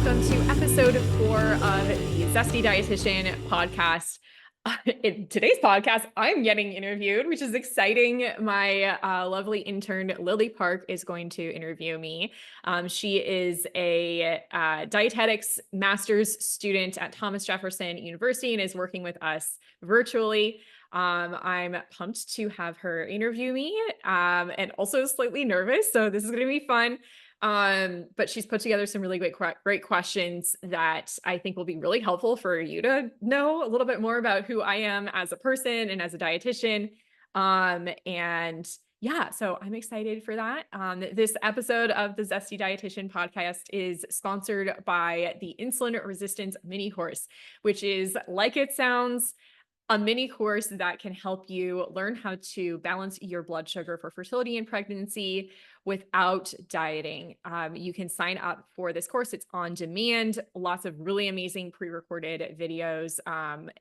welcome to episode 4 of the Zesty Dietitian podcast. In today's podcast, I'm getting interviewed, which is exciting. My lovely intern, Lily Park, is going to interview me. She is a dietetics master's student at Thomas Jefferson University and is working with us virtually. I'm pumped to have her interview me and also slightly nervous. So this is going to be fun. But she's put together some really great questions that I think will be really helpful for you to know a little bit more about who I am as a person and as a dietitian. And yeah, so I'm excited for that. This episode of the Zesty Dietitian podcast is sponsored by the Insulin Resistance Mini Course, which is, like it sounds, a mini course that can help you learn how to balance your blood sugar for fertility and pregnancy without dieting. You can sign up for this course. It's on demand, lots of really amazing pre-recorded videos,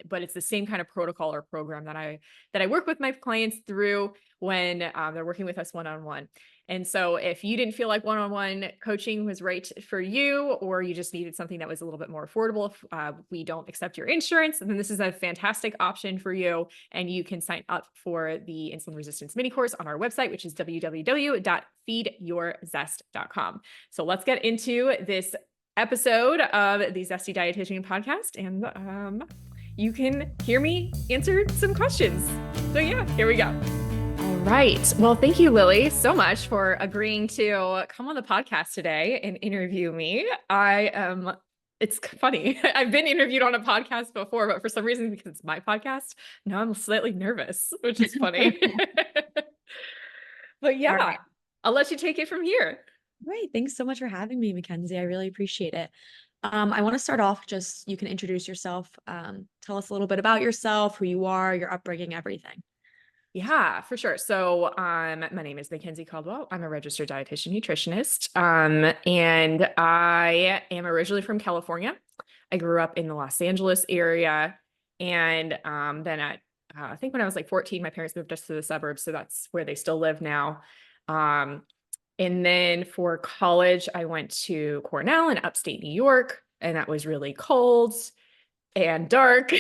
but it's the same kind of protocol or program that I work with my clients through when they're working with us one-on-one. And so if you didn't feel like one-on-one coaching was right for you, or you just needed something that was a little bit more affordable, if we don't accept your insurance, then this is a fantastic option for you. And you can sign up for the insulin resistance mini course on our website, which is www.feedyourzest.com. So let's get into this episode of the Zesty Dietitian podcast, and you can hear me answer some questions. So yeah, here we go. All right. Well, thank you, Lily, so much for agreeing to come on the podcast today and interview me. It's funny. I've been interviewed on a podcast before, but for some reason, because it's my podcast, now I'm slightly nervous, which is funny. But yeah, right. I'll let you take it from here. Great. Thanks so much for having me, McKenzie. I really appreciate it. I want to start off you can introduce yourself. Tell us a little bit about yourself, who you are, your upbringing, everything. Yeah, for sure. So, my name is McKenzie Caldwell. I'm a registered dietitian nutritionist. And I am originally from California. I grew up in the Los Angeles area. And, then I think when I was like 14, my parents moved us to the suburbs. So that's where they still live now. And then for college, I went to Cornell in upstate New York, and that was really cold and dark.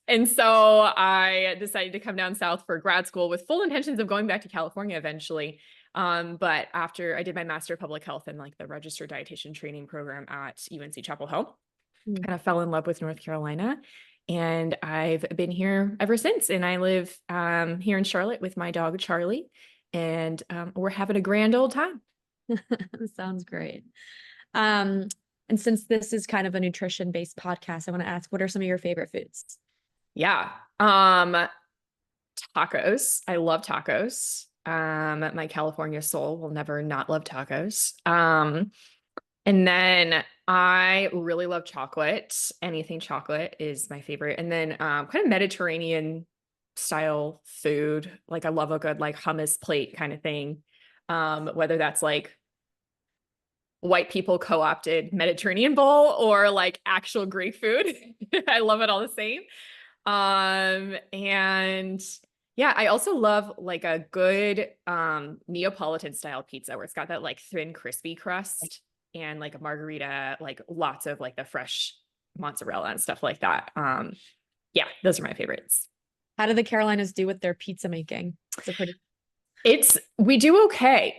And so I decided to come down south for grad school with full intentions of going back to California eventually. But after I did my Master of Public Health and like the registered dietitian training program at UNC Chapel Hill, kind of fell in love with North Carolina. And I've been here ever since. And I live here in Charlotte with my dog, Charlie. And we're having a grand old time. Sounds great. And since this is kind of a nutrition-based podcast, I want to ask, what are some of your favorite foods? Yeah. Tacos. I love tacos. My California soul will never not love tacos. And then I really love chocolate. Anything chocolate is my favorite. And then kind of Mediterranean style food. Like I love a good like hummus plate kind of thing. Whether that's like white people co-opted Mediterranean bowl or like actual Greek food. I love it all the same. And yeah, I also love like a good Neapolitan style pizza where it's got that like thin, crispy crust and like a margarita, like lots of like the fresh mozzarella and stuff like that. Yeah, those are my favorites. How do the Carolinas do with their pizza making? We do okay.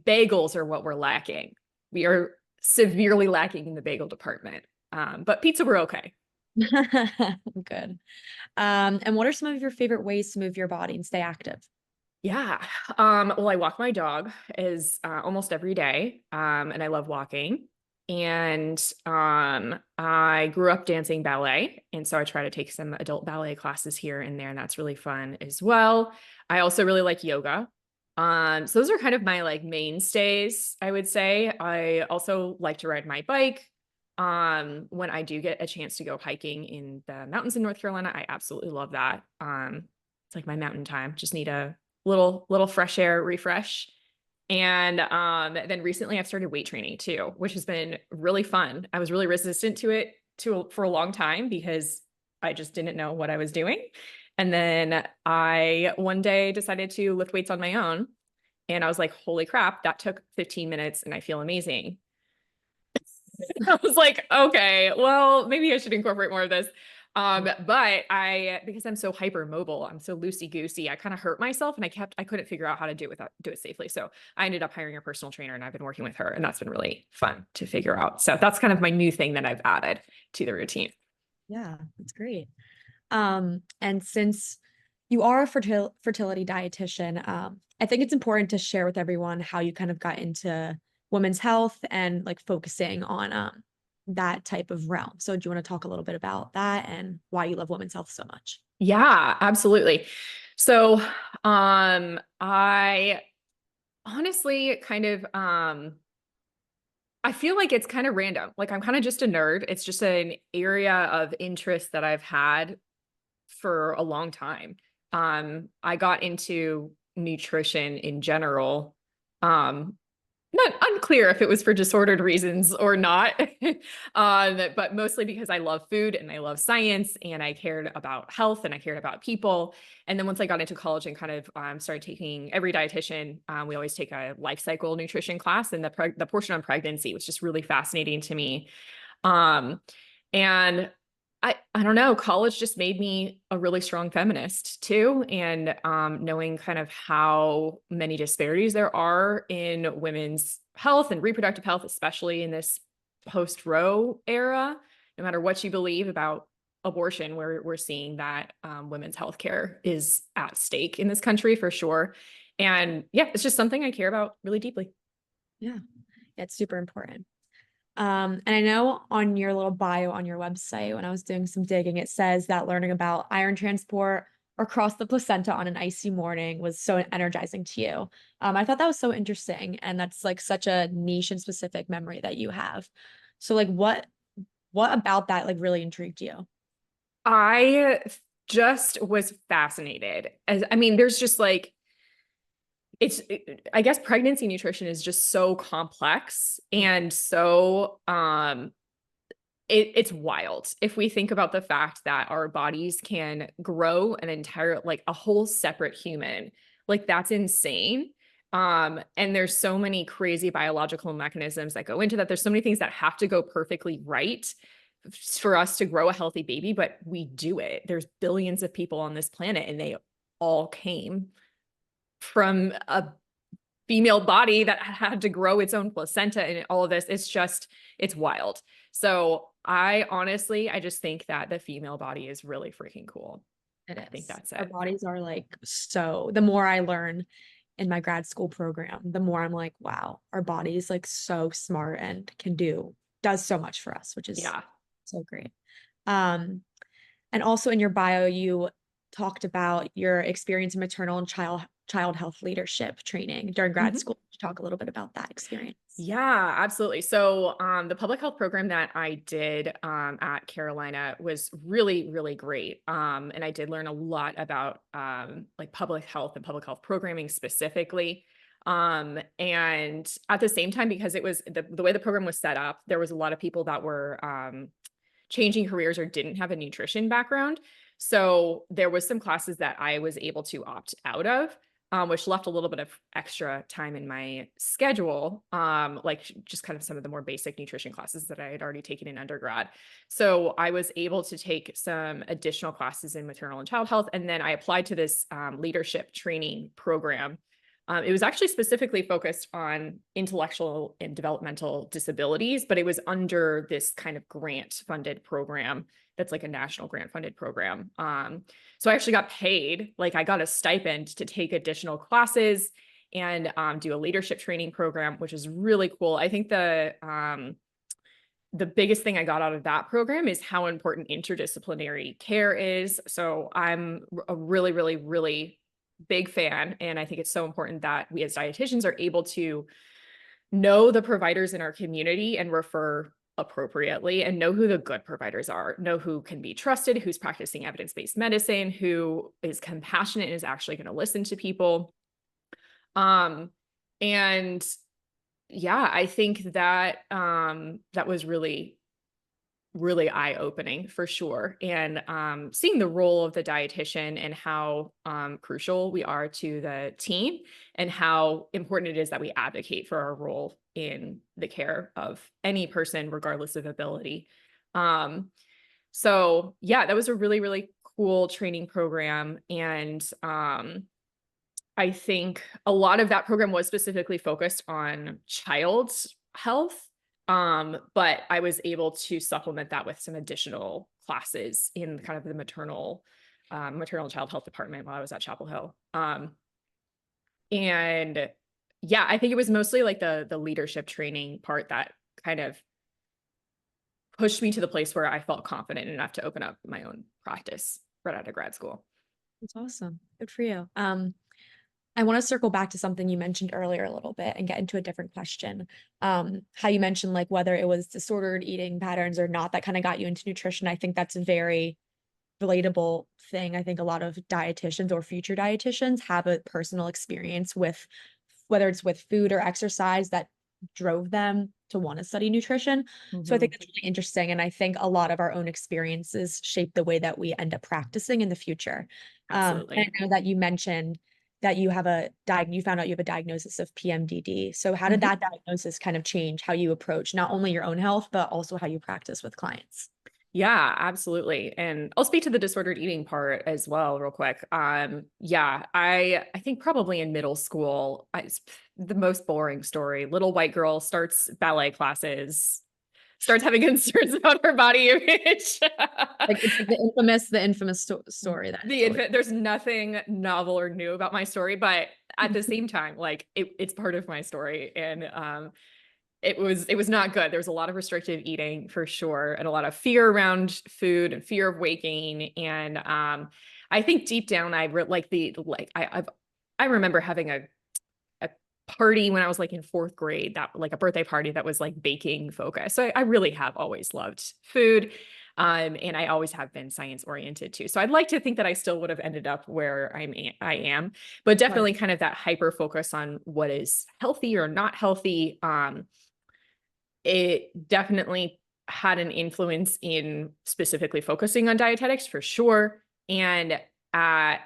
Bagels are what we're lacking. We are severely lacking in the bagel department. But pizza, we're okay. Good. And what are some of your favorite ways to move your body and stay active? Yeah. Well, I walk my dog almost every day. And I love walking. And I grew up dancing ballet. And so I try to take some adult ballet classes here and there, and that's really fun as well. I also really like yoga. So those are kind of my like mainstays, I would say. I also like to ride my bike. When I do get a chance to go hiking in the mountains in North Carolina, I absolutely love that. It's like my mountain time. Just need a little fresh air refresh. And then recently I've started weight training too, which has been really fun. I was really resistant to it for a long time because I just didn't know what I was doing. And then I one day decided to lift weights on my own. And I was like, holy crap, that took 15 minutes and I feel amazing. I was like, okay, well, maybe I should incorporate more of this. But because I'm so hypermobile, I'm so loosey goosey, I kind of hurt myself and I couldn't figure out how to do it safely. So I ended up hiring a personal trainer and I've been working with her and that's been really fun to figure out. So that's kind of my new thing that I've added to the routine. Yeah, that's great. And since you are a fertility dietitian, I think it's important to share with everyone how you kind of got into women's health and like focusing on that type of realm. So do you want to talk a little bit about that and why you love women's health so much? Yeah, absolutely. So, I honestly kind of, I feel like it's kind of random. Like I'm kind of just a nerd. It's just an area of interest that I've had for a long time. I got into nutrition in general, um, not unclear if it was for disordered reasons or not, but mostly because I love food and I love science and I cared about health and I cared about people. And then once I got into college and kind of started taking every dietitian, we always take a life cycle nutrition class, and the portion on pregnancy was just really fascinating to me. Um, and I don't know, college just made me a really strong feminist too. And knowing kind of how many disparities there are in women's health and reproductive health, especially in this post-Roe era, no matter what you believe about abortion, we're seeing that women's health care is at stake in this country for sure. And yeah, it's just something I care about really deeply. Yeah, it's super important. And I know on your little bio on your website, when I was doing some digging, it says that learning about iron transport across the placenta on an icy morning was so energizing to you. I thought that was so interesting, and that's like such a niche and specific memory that you have. So, like, what about that like really intrigued you? I just was fascinated. As I mean, there's just like I guess pregnancy nutrition is just so complex and so it's wild if we think about the fact that our bodies can grow an entire, like a whole separate human. Like that's insane. And there's so many crazy biological mechanisms that go into that. There's so many things that have to go perfectly right for us to grow a healthy baby, but we do it. There's billions of people on this planet and they all came from a female body that had to grow its own placenta and all of this. It's wild. So I just think that the female body is really freaking cool. It I think is. that's Our it. bodies are like so, the more I learn in my grad school program, the more I'm like, wow, our body is like so smart and does so much for us, which is Yeah. so great. Um, and also in your bio, you talked about your experience in maternal and child health leadership training during grad Mhm. school. Could you talk a little bit about that experience? Yeah, absolutely. So, the public health program that I did at Carolina was really, really great. And I did learn a lot about like public health and public health programming specifically. And at the same time, because it was the way the program was set up, there was a lot of people that were changing careers or didn't have a nutrition background. So there was some classes that I was able to opt out of, which left a little bit of extra time in my schedule, like just kind of some of the more basic nutrition classes that I had already taken in undergrad. So I was able to take some additional classes in maternal and child health, and then I applied to this leadership training program. It was actually specifically focused on intellectual and developmental disabilities, but it was under this kind of grant funded program that's like a national grant funded program. So I actually got paid, like I got a stipend to take additional classes and do a leadership training program, which is really cool. I think the biggest thing I got out of that program is how important interdisciplinary care is. So I'm a really, really, really big fan. And I think it's so important that we as dietitians are able to know the providers in our community and refer appropriately and know who the good providers are, know who can be trusted, who's practicing evidence-based medicine, who is compassionate and is actually going to listen to people. Um, and yeah, I think that that was really really eye-opening for sure. And seeing the role of the dietitian and how crucial we are to the team and how important it is that we advocate for our role in the care of any person, regardless of ability. So yeah, that was a really, really cool training program. And I think a lot of that program was specifically focused on child's health. But I was able to supplement that with some additional classes in kind of the maternal child health department while I was at Chapel Hill. And yeah, I think it was mostly like the leadership training part that kind of pushed me to the place where I felt confident enough to open up my own practice right out of grad school. That's awesome. Good for you. I want to circle back to something you mentioned earlier a little bit and get into a different question. How you mentioned like whether it was disordered eating patterns or not, that kind of got you into nutrition. I think that's a very relatable thing. I think a lot of dietitians or future dietitians have a personal experience with whether it's with food or exercise that drove them to want to study nutrition. So I think it's really interesting. And I think a lot of our own experiences shape the way that we end up practicing in the future. And I Absolutely. know that you mentioned that you have you found out you have a diagnosis of PMDD. So how did Mhm. that diagnosis kind of change how you approach not only your own health, but also how you practice with clients? Yeah, absolutely. And I'll speak to the disordered eating part as well, real quick. Yeah, I think probably in middle school, it's the most boring story. Little white girl starts ballet classes, starts having concerns about her body image. Like it's like the infamous story that There's nothing novel or new about my story, but at the same time, like it's part of my story. And it was not good. There was a lot of restrictive eating for sure, and a lot of fear around food and fear of weight gain. And I think deep down, I remember having a party when I was like in fourth grade, that like a birthday party that was like baking focused. So I really have always loved food. And I always have been science oriented too. So I'd like to think that I still would have ended up where I am, but Right. definitely kind of that hyper focus on what is healthy or not healthy. It definitely had an influence in specifically focusing on dietetics for sure. And at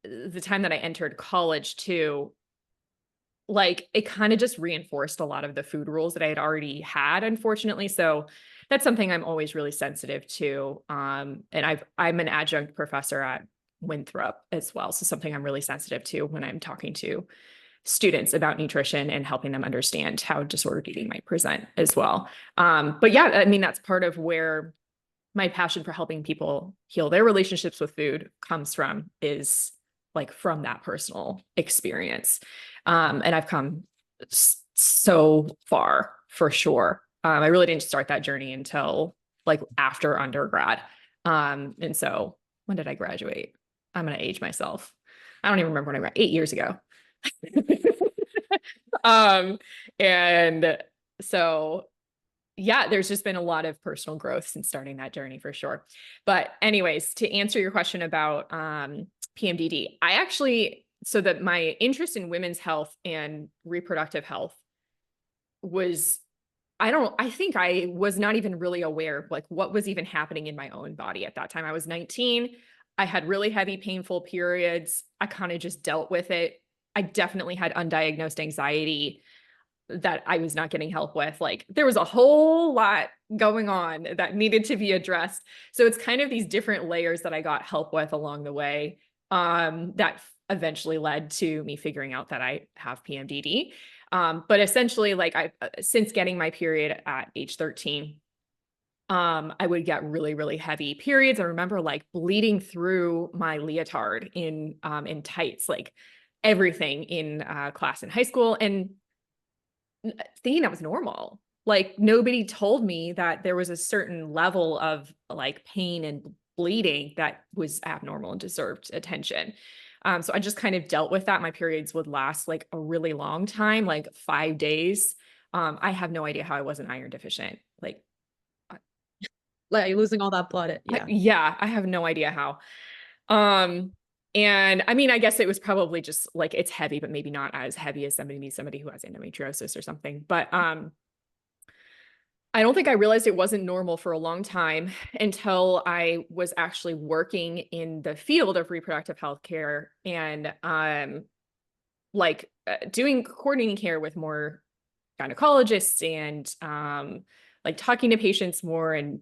the time that I entered college too, like it kind of just reinforced a lot of the food rules that I had already had, unfortunately. So that's something I'm always really sensitive to. And I'm an adjunct professor at Winthrop as well. So something I'm really sensitive to when I'm talking to students about nutrition and helping them understand how disordered eating might present as well. But yeah, I mean, that's part of where my passion for helping people heal their relationships with food comes from, is like from that personal experience. And I've come so far for sure. I really didn't start that journey until like after undergrad. And so when did I graduate? I'm going to age myself. I don't even remember when I graduated, 8 years ago. um, and so yeah, there's just been a lot of personal growth since starting that journey for sure. But anyways, to answer your question about PMDD, so that my interest in women's health and reproductive health was, I think I was not even really aware of like what was even happening in my own body at that time. I was 19. I had really heavy, painful periods. I kind of just dealt with it. I definitely had undiagnosed anxiety that I was not getting help with. Like there was a whole lot going on that needed to be addressed. So it's kind of these different layers that I got help with along the way, that eventually led to me figuring out that I have PMDD. But essentially, like since getting my period at age 13, I would get really, really heavy periods. I remember like bleeding through my leotard in tights, like everything in class in high school. And thinking that was normal. Like nobody told me that there was a certain level of like pain and bleeding that was abnormal and deserved attention. So I just kind of dealt with that. My periods would last like a really long time, like 5 days. I have no idea how I wasn't iron deficient. Like losing all that blood. Yeah. Yeah, I have no idea how. Um, and I mean, I guess it was probably just like it's heavy, but maybe not as heavy as somebody who has endometriosis or something. But I don't think I realized it wasn't normal for a long time until I was actually working in the field of reproductive health care and doing coordinating care with more gynecologists and like talking to patients more and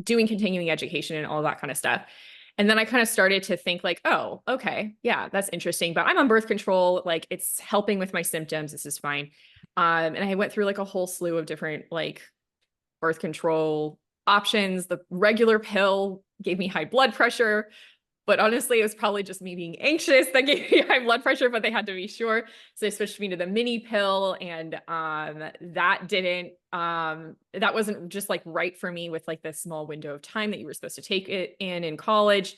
doing continuing education and all that kind of stuff. And then I kind of started to think like, oh, okay, yeah, that's interesting. But I'm on birth control, like it's helping with my symptoms. This is fine. And I went through like a whole slew of different like birth control options. The regular pill gave me high blood pressure, but honestly, it was probably just me being anxious that gave me high blood pressure, but they had to be sure. So they switched me to the mini pill, and that wasn't just like right for me with like this small window of time that you were supposed to take it in college.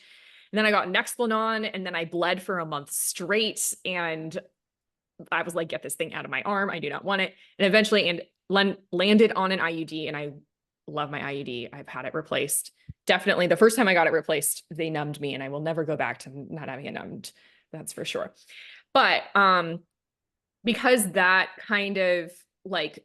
And then I got Nexplanon, and then I bled for a month straight, and I was like, get this thing out of my arm. I do not want it. And eventually landed on an IUD, and I love my IUD. I've had it replaced. Definitely the first time I got it replaced, they numbed me, and I will never go back to not having it numbed. That's for sure. But because that kind of like,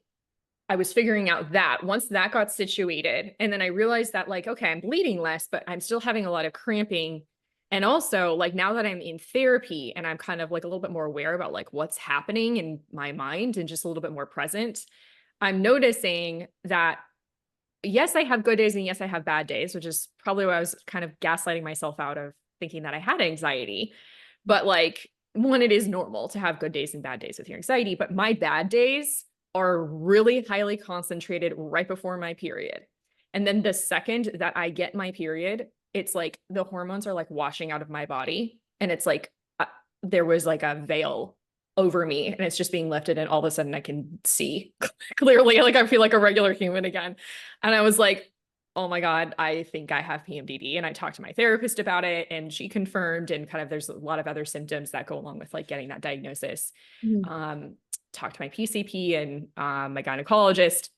I was figuring out that once that got situated, and then I realized that like, okay, I'm bleeding less, but I'm still having a lot of cramping. And also like now that I'm in therapy and I'm kind of like a little bit more aware about like what's happening in my mind and just a little bit more present, I'm noticing that yes, I have good days and yes, I have bad days, which is probably why I was kind of gaslighting myself out of thinking that I had anxiety. But like, one, it is normal to have good days and bad days with your anxiety, but my bad days are really highly concentrated right before my period. And then the second that I get my period, it's like the hormones are like washing out of my body. And it's like there was like a veil over me and it's just being lifted, and all of a sudden I can see clearly, like I feel like a regular human again. And I was like, oh my God, I think I have PMDD. And I talked to my therapist about it, and she confirmed, and kind of there's a lot of other symptoms that go along with like getting that diagnosis. Talked to my PCP and my gynecologist,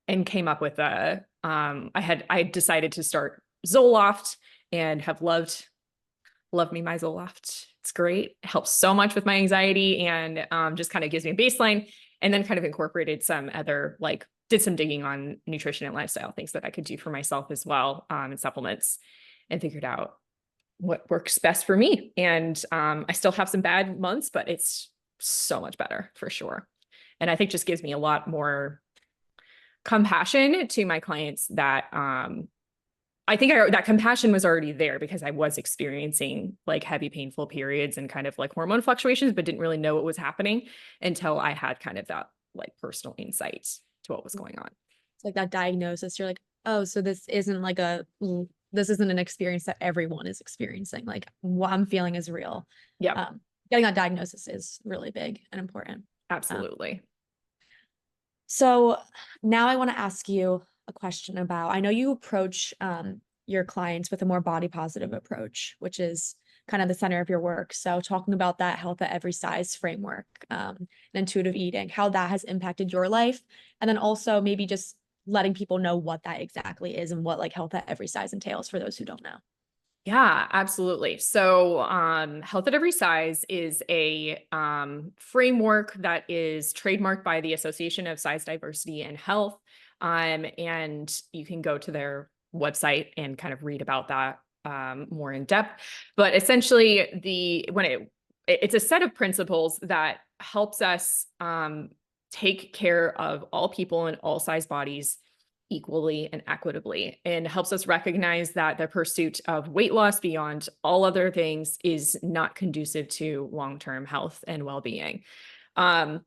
and came up with I decided to start Zoloft, and have loved me my Zoloft. It's great. It helps so much with my anxiety, and just kind of gives me a baseline, and then kind of incorporated some other, like did some digging on nutrition and lifestyle things that I could do for myself as well, and supplements, and figured out what works best for me. And I still have some bad months, but it's so much better for sure. And I think just gives me a lot more compassion to my clients that I think that compassion was already there because I was experiencing like heavy, painful periods and kind of like hormone fluctuations, but didn't really know what was happening until I had kind of that like personal insight to what was going on. It's like that diagnosis. You're like, oh, so this isn't an experience that everyone is experiencing. Like what I'm feeling is real. Yeah, getting that diagnosis is really big and important. absolutely. So now I want to ask you a question about, I know you approach your clients with a more body positive approach, which is kind of the center of your work. So talking about that health at every size framework, and intuitive eating, how that has impacted your life. And then also maybe just letting people know what that exactly is and what like health at every size entails for those who don't know. Yeah, absolutely. So, Health at Every Size is a framework that is trademarked by the Association of Size Diversity and Health. And you can go to their website and kind of read about that more in depth. But essentially, it's a set of principles that helps us take care of all people in all size bodies equally and equitably, and helps us recognize that the pursuit of weight loss beyond all other things is not conducive to long-term health and well-being. And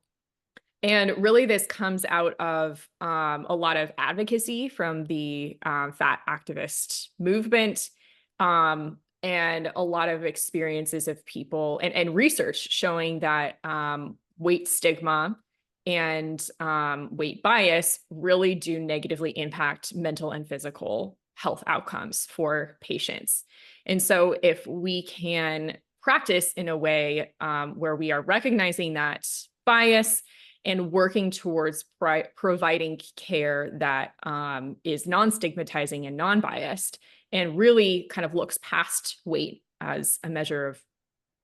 really this comes out of a lot of advocacy from the fat activist movement, and a lot of experiences of people and research showing that weight stigma and weight bias really do negatively impact mental and physical health outcomes for patients. And so if we can practice in a way where we are recognizing that bias and working towards providing care that is non-stigmatizing and non-biased, and really kind of looks past weight as a measure of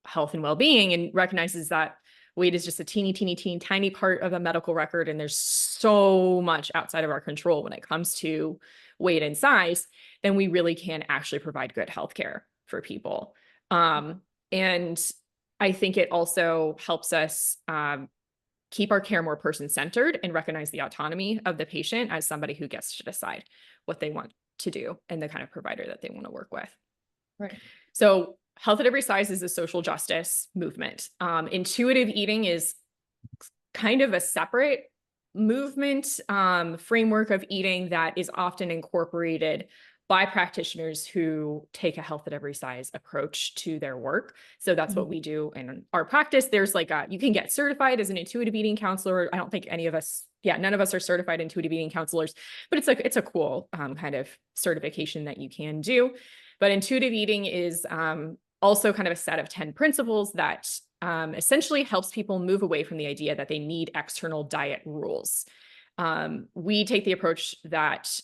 health and well-being, and recognizes that weight is just a teeny tiny part of a medical record. And there's so much outside of our control when it comes to weight and size, then we really can actually provide good healthcare for people. And I think it also helps us keep our care more person-centered and recognize the autonomy of the patient as somebody who gets to decide what they want to do and the kind of provider that they want to work with. Right. So health at every size is a social justice movement. Intuitive eating is kind of a separate movement, framework of eating that is often incorporated by practitioners who take a health at every size approach to their work. So that's what we do in our practice. There's like you can get certified as an intuitive eating counselor. I don't think any of us, none of us are certified intuitive eating counselors, but it's a cool kind of certification that you can do. But intuitive eating is also kind of a set of 10 principles that essentially helps people move away from the idea that they need external diet rules. We take the approach that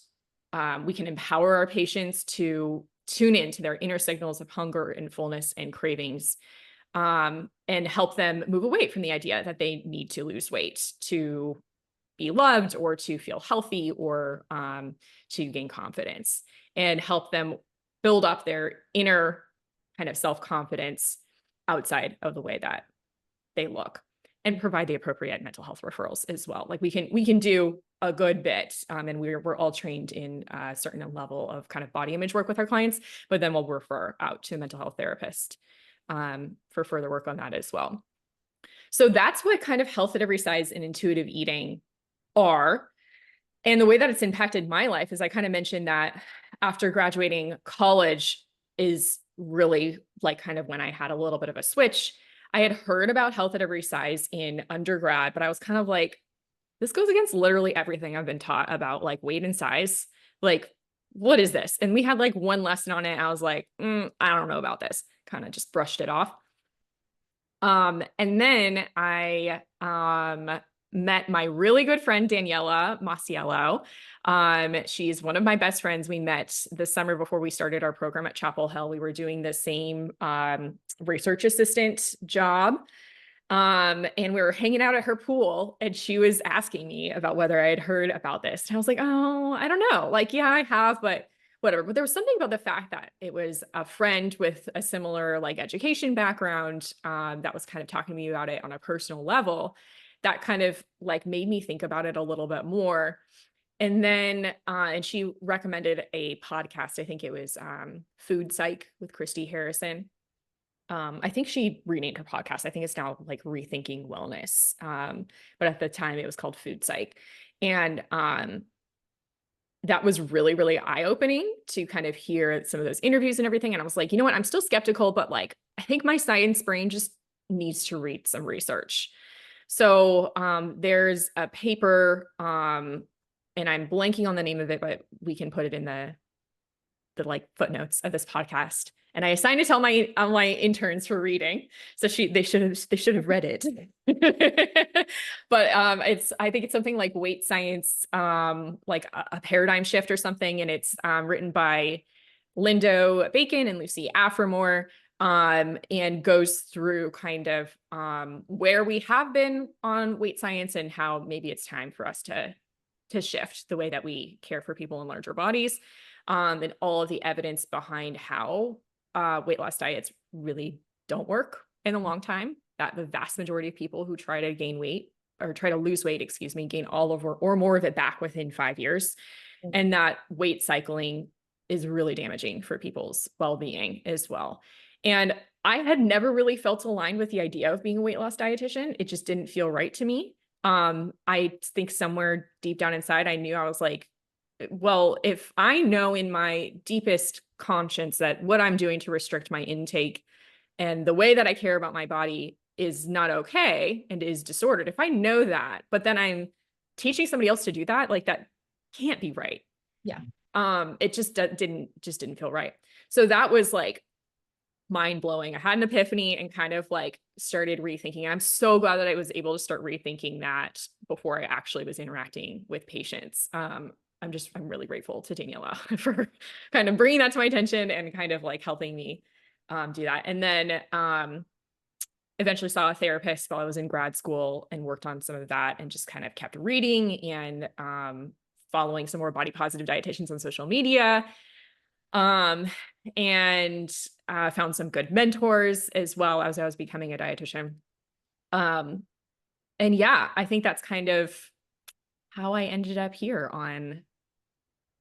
we can empower our patients to tune into their inner signals of hunger and fullness and cravings, and help them move away from the idea that they need to lose weight to be loved or to feel healthy or to gain confidence, and help them build up their inner kind of self-confidence outside of the way that they look, and provide the appropriate mental health referrals as well. Like we can do a good bit, and we're all trained in a certain level of kind of body image work with our clients, but then we'll refer out to a mental health therapist for further work on that as well. So that's what kind of health at every size and intuitive eating are. And the way that it's impacted my life is I kind of mentioned that after graduating college is really like kind of when I had a little bit of a switch. I had heard about health at every size in undergrad, but I was kind of like, this goes against literally everything I've been taught about like weight and size. Like, what is this? And we had like one lesson on it. I was like, I don't know about this. Kind of just brushed it off. And then I met my really good friend, Daniela Masiello. She's one of my best friends. We met the summer before we started our program at Chapel Hill. We were doing the same research assistant job. And we were hanging out at her pool, and she was asking me about whether I had heard about this. And I was like, oh, I don't know. Like, yeah, I have, but whatever. But there was something about the fact that it was a friend with a similar like education background that was kind of talking to me about it on a personal level that kind of like made me think about it a little bit more. And then, and she recommended a podcast. I think it was Food Psych with Christy Harrison. I think she renamed her podcast. I think it's now like Rethinking Wellness. But at the time it was called Food Psych. And that was really, really eye-opening to kind of hear some of those interviews and everything. And I was like, you know what? I'm still skeptical, but like, I think my science brain just needs to read some research. So there's a paper, and I'm blanking on the name of it, but we can put it in the like footnotes of this podcast. And I assigned it to all my interns for reading. So they should have read it. But I think it's something like Weight Science, like a paradigm shift or something. And it's written by Lindo Bacon and Lucy Aframore, and goes through kind of where we have been on weight science and how maybe it's time for us to shift the way that we care for people in larger bodies, and all of the evidence behind how weight loss diets really don't work in the long time, that the vast majority of people who try to gain weight or try to lose weight, gain all of or more of it back within 5 years. And that weight cycling is really damaging for people's well-being as well. And I had never really felt aligned with the idea of being a weight loss dietitian. It just didn't feel right to me. I think somewhere deep down inside, I knew I was like, well, if I know in my deepest conscience that what I'm doing to restrict my intake and the way that I care about my body is not okay and is disordered, if I know that, but then I'm teaching somebody else to do that, like that can't be right. Yeah. It just didn't feel right. So that was like mind blowing. I had an epiphany and kind of like started rethinking. And I'm so glad that I was able to start rethinking that before I actually was interacting with patients. I'm really grateful to Daniela for kind of bringing that to my attention and kind of like helping me do that. And then eventually saw a therapist while I was in grad school and worked on some of that, and just kind of kept reading and following some more body positive dietitians on social media. And found some good mentors as well as I was becoming a dietitian. And yeah, I think that's kind of how I ended up here on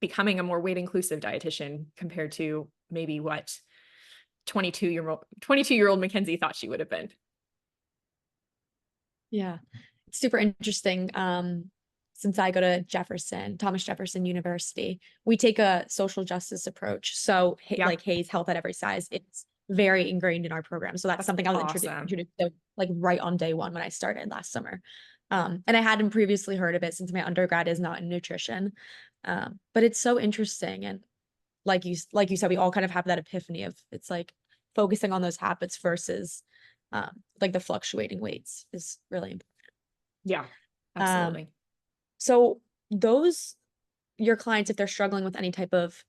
becoming a more weight inclusive dietitian compared to maybe what 22-year-old McKenzie thought she would have been. Yeah, it's super interesting. Since I go to Thomas Jefferson University, we take a social justice approach. So Yeah. like Hayes, health at every size, it's very ingrained in our program. So that's something I was awesome. introduced to like right on day one when I started last summer. And I hadn't previously heard of it since my undergrad is not in nutrition. But it's so interesting. And like you said, we all kind of have that epiphany of it's like focusing on those habits versus like the fluctuating weights is really important. Yeah, absolutely. So your clients, if they're struggling with any type of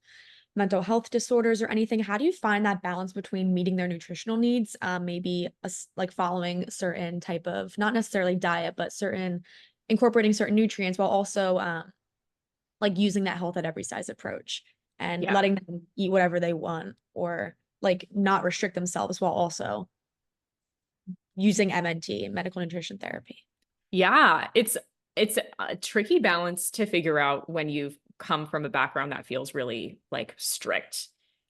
mental health disorders or anything, how do you find that balance between meeting their nutritional needs, maybe like following certain type of, not necessarily diet, but incorporating certain nutrients while also like using that health at every size approach and letting them eat whatever they want, or like not restrict themselves while also using MNT, medical nutrition therapy? Yeah, it's a tricky balance to figure out when you've come from a background that feels really like strict.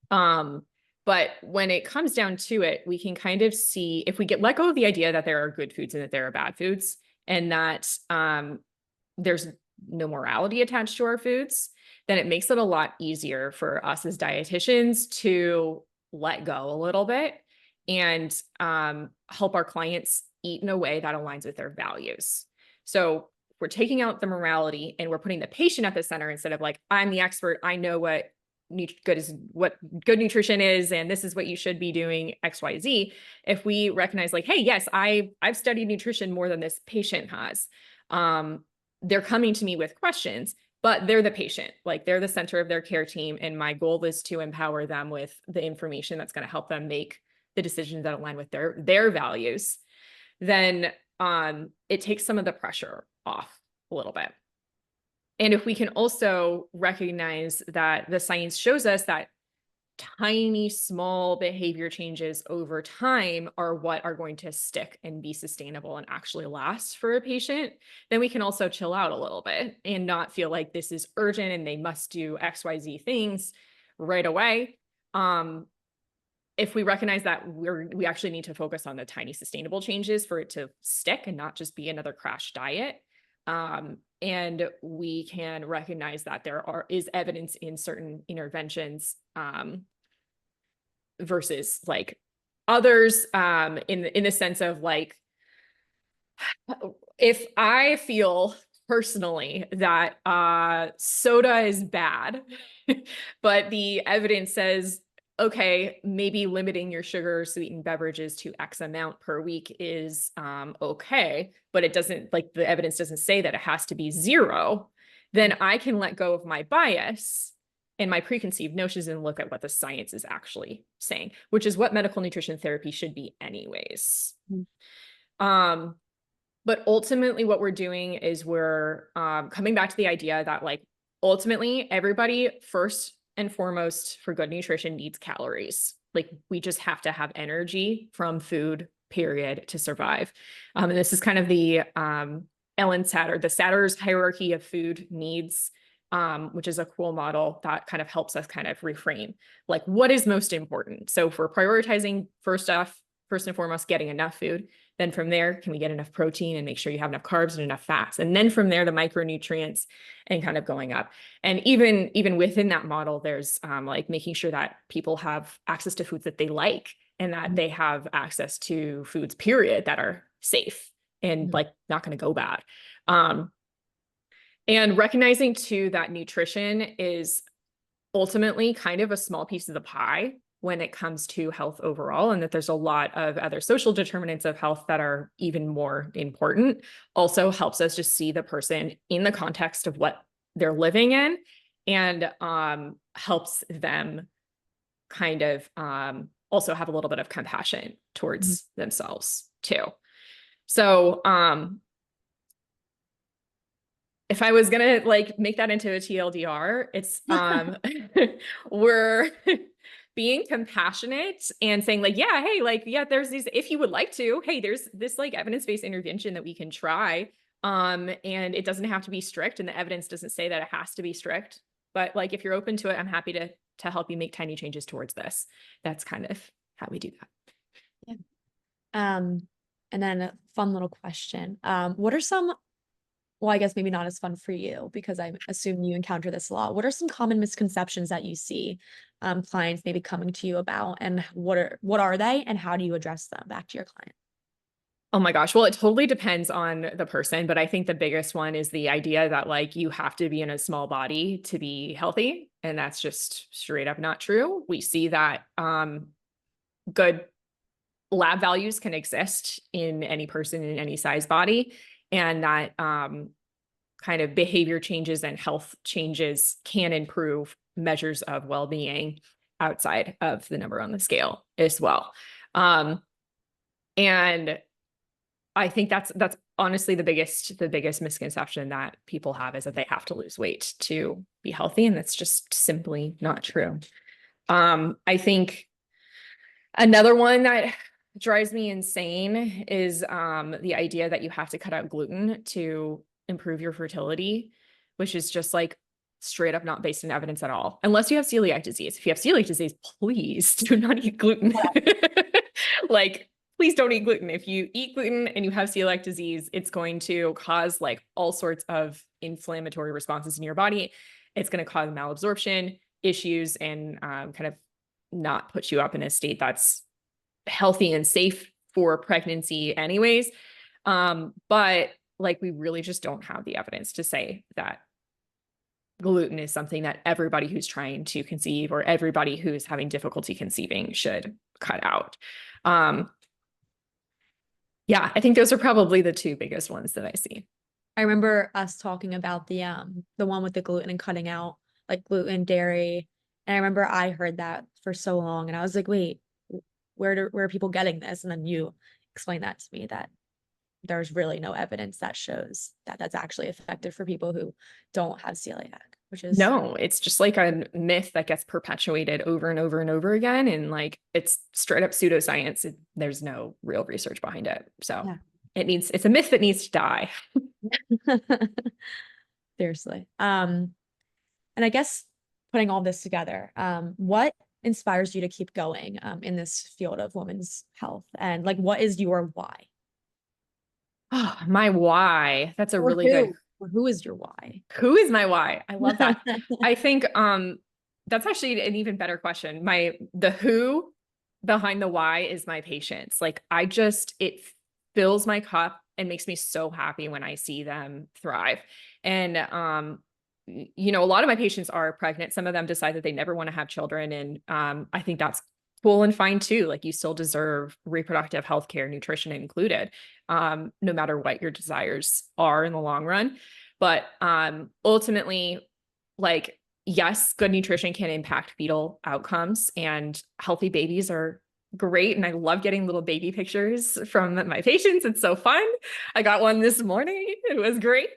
But when it comes down to it, we can kind of see if we let go of the idea that there are good foods and that there are bad foods, and that there's no morality attached to our foods, then it makes it a lot easier for us as dietitians to let go a little bit and help our clients eat in a way that aligns with their values. So we're taking out the morality and we're putting the patient at the center instead of like, I'm the expert, I know what good nutrition is, and this is what you should be doing, XYZ. If we recognize like, hey, yes, I've studied nutrition more than this patient has. They're coming to me with questions, but they're the patient, like they're the center of their care team. And my goal is to empower them with the information that's going to help them make the decisions that align with their values. Then it takes some of the pressure off a little bit. And if we can also recognize that the science shows us that tiny, small behavior changes over time are what are going to stick and be sustainable and actually last for a patient, then we can also chill out a little bit and not feel like this is urgent and they must do XYZ things right away. If we recognize that we actually need to focus on the tiny sustainable changes for it to stick and not just be another crash diet. And we can recognize that is evidence in certain interventions versus like others, in the sense of like, if I feel personally that soda is bad, but the evidence says, okay, maybe limiting your sugar sweetened beverages to X amount per week is okay, but it doesn't, like the evidence doesn't say that it has to be 0, then I can let go of my bias and my preconceived notions and look at what the science is actually saying, which is what medical nutrition therapy should be anyways. But ultimately what we're doing is we're coming back to the idea that like ultimately everybody first and foremost for good nutrition needs calories. Like we just have to have energy from food, period, to survive. And this is kind of the Ellen Satter, the Satter's hierarchy of food needs, which is a cool model that kind of helps us kind of reframe like what is most important. So if we're prioritizing first and foremost, getting enough food, then from there, can we get enough protein and make sure you have enough carbs and enough fats? And then from there, the micronutrients and kind of going up. And even within that model, there's like making sure that people have access to foods that they like and that they have access to foods, period, that are safe and like not going to go bad. And recognizing too that nutrition is ultimately kind of a small piece of the pie when it comes to health overall, and that there's a lot of other social determinants of health that are even more important, also helps us just see the person in the context of what they're living in, and helps them kind of also have a little bit of compassion Mhm. towards themselves too. So, if I was gonna like make that into a TLDR, it's we're being compassionate and saying like, yeah, hey, like, yeah, there's these, if you would like to, hey, there's this like evidence-based intervention that we can try. And it doesn't have to be strict, and the evidence doesn't say that it has to be strict. But like if you're open to it, I'm happy to help you make tiny changes towards this. That's kind of how we do that. Yeah. And then a fun little question. What are some, well, I guess maybe not as fun for you because I assume you encounter this a lot. What are some common misconceptions that you see clients maybe coming to you about, and what are they, and how do you address them back to your client? Oh my gosh. Well, it totally depends on the person, but I think the biggest one is the idea that like you have to be in a small body to be healthy. And that's just straight up not true. We see that good lab values can exist in any person in any size body, and that kind of behavior changes and health changes can improve measures of well-being outside of the number on the scale as well. And I think that's honestly the biggest misconception that people have, is that they have to lose weight to be healthy, and that's just simply not true. I think another one that drives me insane is the idea that you have to cut out gluten to improve your fertility, which is just like straight up not based in evidence at all. Unless you have celiac disease. If you have celiac disease, please do not eat gluten. Like, please don't eat gluten. If you eat gluten and you have celiac disease, it's going to cause like all sorts of inflammatory responses in your body. It's going to cause malabsorption issues and kind of not put you up in a state that's healthy and safe for pregnancy anyways. But like, we really just don't have the evidence to say that gluten is something that everybody who's trying to conceive or everybody who's having difficulty conceiving should cut out. Yeah, I think those are probably the two biggest ones that I see. I remember us talking about the one with the gluten and cutting out like gluten, dairy. And I remember I heard that for so long and I was like, wait, where are people getting this? And then you explained that to me, that there's really no evidence that shows that that's actually effective for people who don't have celiac, which is, No, it's just like a myth that gets perpetuated over and over and over again. And like, it's straight up pseudoscience. There's no real research behind it. So yeah. it's a myth that needs to die. Seriously. And I guess putting all this together, what inspires you to keep going in this field of women's health? And like, what is your why? Oh, my why. That's a Or really good. who? Or who is your why? Who is my why? I love that. I think that's actually an even better question. The who behind the why is my patients. Like, it fills my cup and makes me so happy when I see them thrive. And a lot of my patients are pregnant. Some of them decide that they never want to have children, and I think that's cool and fine too. Like, you still deserve reproductive health care, nutrition included, no matter what your desires are in the long run. But ultimately, like, yes, good nutrition can impact fetal outcomes, and healthy babies are great. And I love getting little baby pictures from my patients. It's so fun. I got one this morning. It was great.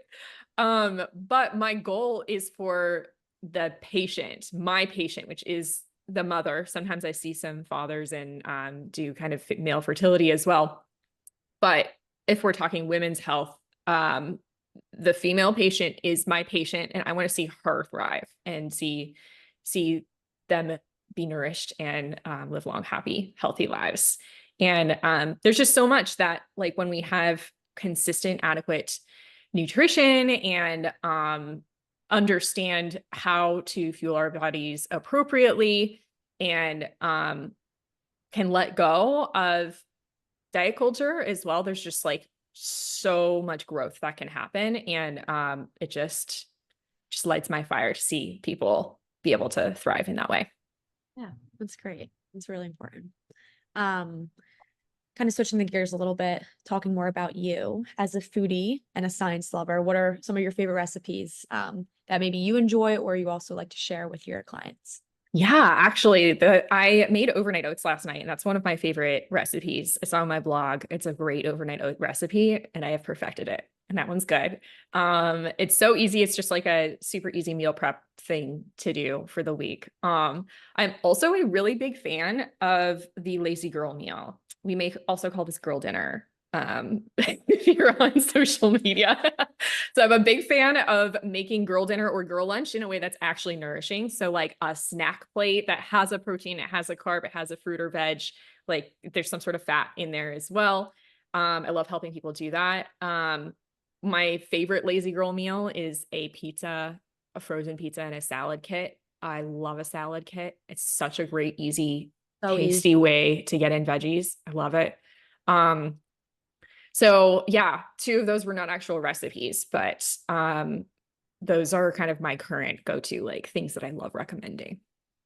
But my goal is for the patient, my patient, which is the mother. Sometimes I see some fathers and do kind of male fertility as well. But if we're talking women's health, the female patient is my patient, and I want to see her thrive and see them be nourished and live long, happy, healthy lives. And there's just so much that, like, when we have consistent, adequate nutrition and understand how to fuel our bodies appropriately, and can let go of diet culture as well, there's just like so much growth that can happen. And it just lights my fire to see people be able to thrive in that way. Yeah, that's great. It's really important. Um, Kind of switching the gears a little bit, talking more about you as a foodie and a science lover. What are some of your favorite recipes that maybe you enjoy or you also like to share with your clients? Yeah, actually, I made overnight oats last night, and that's one of my favorite recipes. It's on my blog. It's a great overnight oat recipe, and I have perfected it. And that one's good. It's so easy. It's just like a super easy meal prep thing to do for the week. I'm also a really big fan of the lazy girl meal. We may also call this girl dinner. If you're on social media. So I'm a big fan of making girl dinner or girl lunch in a way that's actually nourishing. So like a snack plate that has a protein, it has a carb, it has a fruit or veg, like there's some sort of fat in there as well. I love helping people do that. My favorite lazy girl meal is a pizza, a frozen pizza and a salad kit. I love a salad kit. It's such a great, easy, So easy. tasty way to get in veggies. I love it. Um, so yeah, two of those were not actual recipes, but those are kind of my current go-to like things that I love recommending.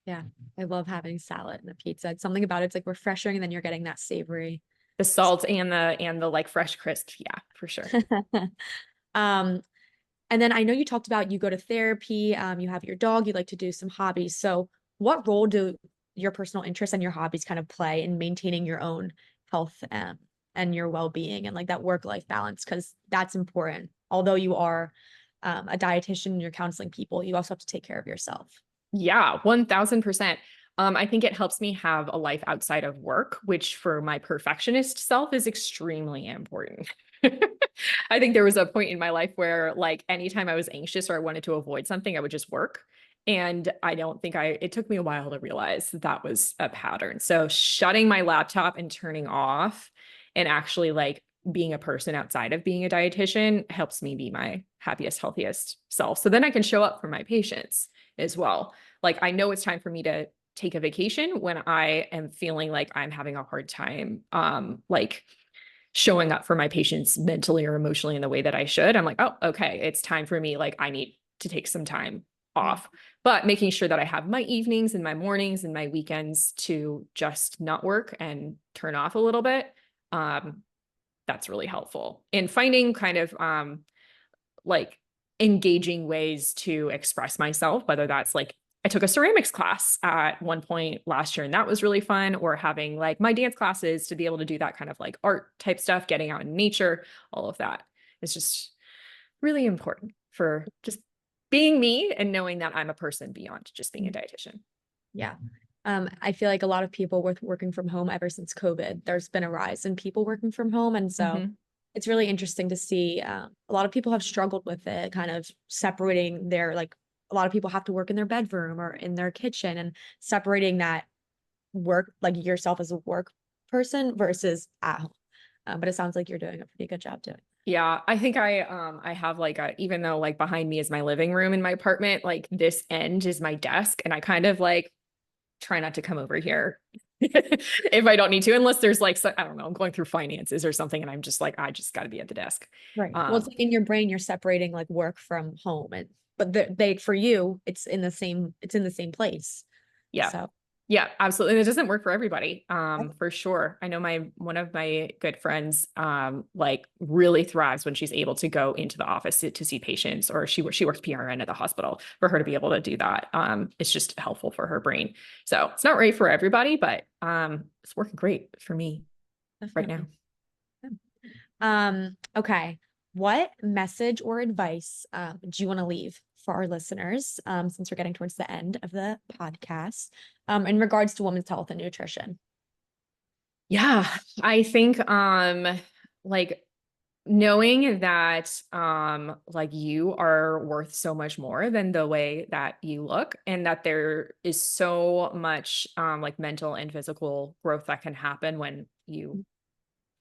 Yeah, I love having salad and a pizza. It's something about it's like refreshing, and then you're getting that savory. The salt and the like fresh crisp, yeah, for sure. Um, and then I know you talked about you go to therapy, you have your dog, you like to do some hobbies. So what role do your personal interests and your hobbies kind of play in maintaining your own health and your well-being and like that work-life balance? Because that's important. Although you are a dietitian and you're counseling people, you also have to take care of yourself. Yeah, 1000%. I think it helps me have a life outside of work, which for my perfectionist self is extremely important. I think there was a point in my life where like anytime I was anxious or I wanted to avoid something, I would just work. And I don't think it took me a while to realize that was a pattern. So shutting my laptop and turning off and actually like being a person outside of being a dietitian helps me be my happiest, healthiest self. So then I can show up for my patients as well. Like I know it's time for me to take a vacation when I am feeling like I'm having a hard time like showing up for my patients mentally or emotionally in the way that I should. I'm like, oh, okay, it's time for me. Like I need to take some time Yeah. off. But making sure that I have my evenings and my mornings and my weekends to just not work and turn off a little bit. That's really helpful. And finding kind of like engaging ways to express myself, whether that's like I took a ceramics class at one point last year and that was really fun, or having like my dance classes to be able to do that kind of like art type stuff, getting out in nature, all of that is just really important for just being me and knowing that I'm a person beyond just being a dietitian. Yeah. I feel like a lot of people with working from home ever since COVID, there's been a rise in people working from home. And so Mhm. it's really interesting to see a lot of people have struggled with it, kind of separating their like a lot of people have to work in their bedroom or in their kitchen and separating that work, like yourself as a work person versus at home. But it sounds like you're doing a pretty good job doing. Yeah, I think I have like a, even though like behind me is my living room in my apartment, like this end is my desk and I kind of like try not to come over here if I don't need to, unless there's like, I don't know, I'm going through finances or something and I'm just like, I just got to be at the desk. Right. Well, it's Um, like in your brain, you're separating like work from home, and but they for you, it's in the same place. yeah. So Yeah, absolutely. And it doesn't work for everybody, for sure. I know one of my good friends, like really thrives when she's able to go into the office to see patients, or she works PRN at the hospital. For her to be able to do that, it's just helpful for her brain. So it's not right for everybody, but it's working great for me right now. definitely. Okay. What message or advice do you want to leave for our listeners, since we're getting towards the end of the podcast, in regards to women's health and nutrition? Yeah, I think like knowing that like you are worth so much more than the way that you look, and that there is so much like mental and physical growth that can happen when you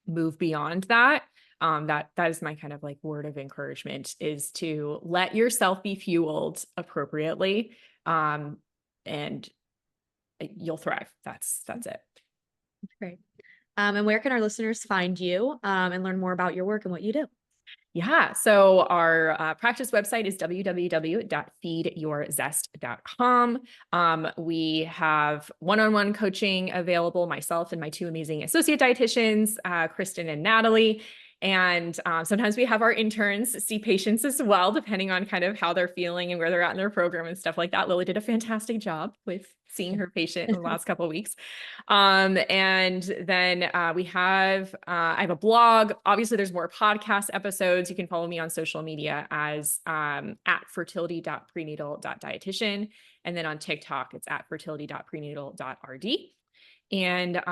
move beyond that. That is my kind of like word of encouragement, is to let yourself be fueled appropriately, and you'll thrive. That's it. Great. And where can our listeners find you and learn more about your work and what you do? Yeah. So our practice website is www.feedyourzest.com. We have one-on-one coaching available, myself and my two amazing associate dietitians, Kristen and Natalie. And sometimes we have our interns see patients as well, depending on kind of how they're feeling and where they're at in their program and stuff like that. Lily did a fantastic job with seeing her patient in the last couple of weeks. And then I have a blog. Obviously, there's more podcast episodes. You can follow me on social media as at fertility.prenatal.dietitian. And then on TikTok, it's at fertility.prenatal.rd. And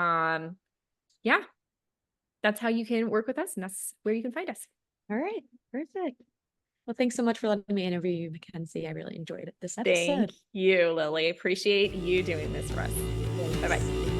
yeah, that's how you can work with us, and that's where you can find us. All right, perfect. Well, thanks so much for letting me interview you, McKenzie. I really enjoyed this episode. Thank you, Lily. Appreciate you doing this for us. Bye-bye.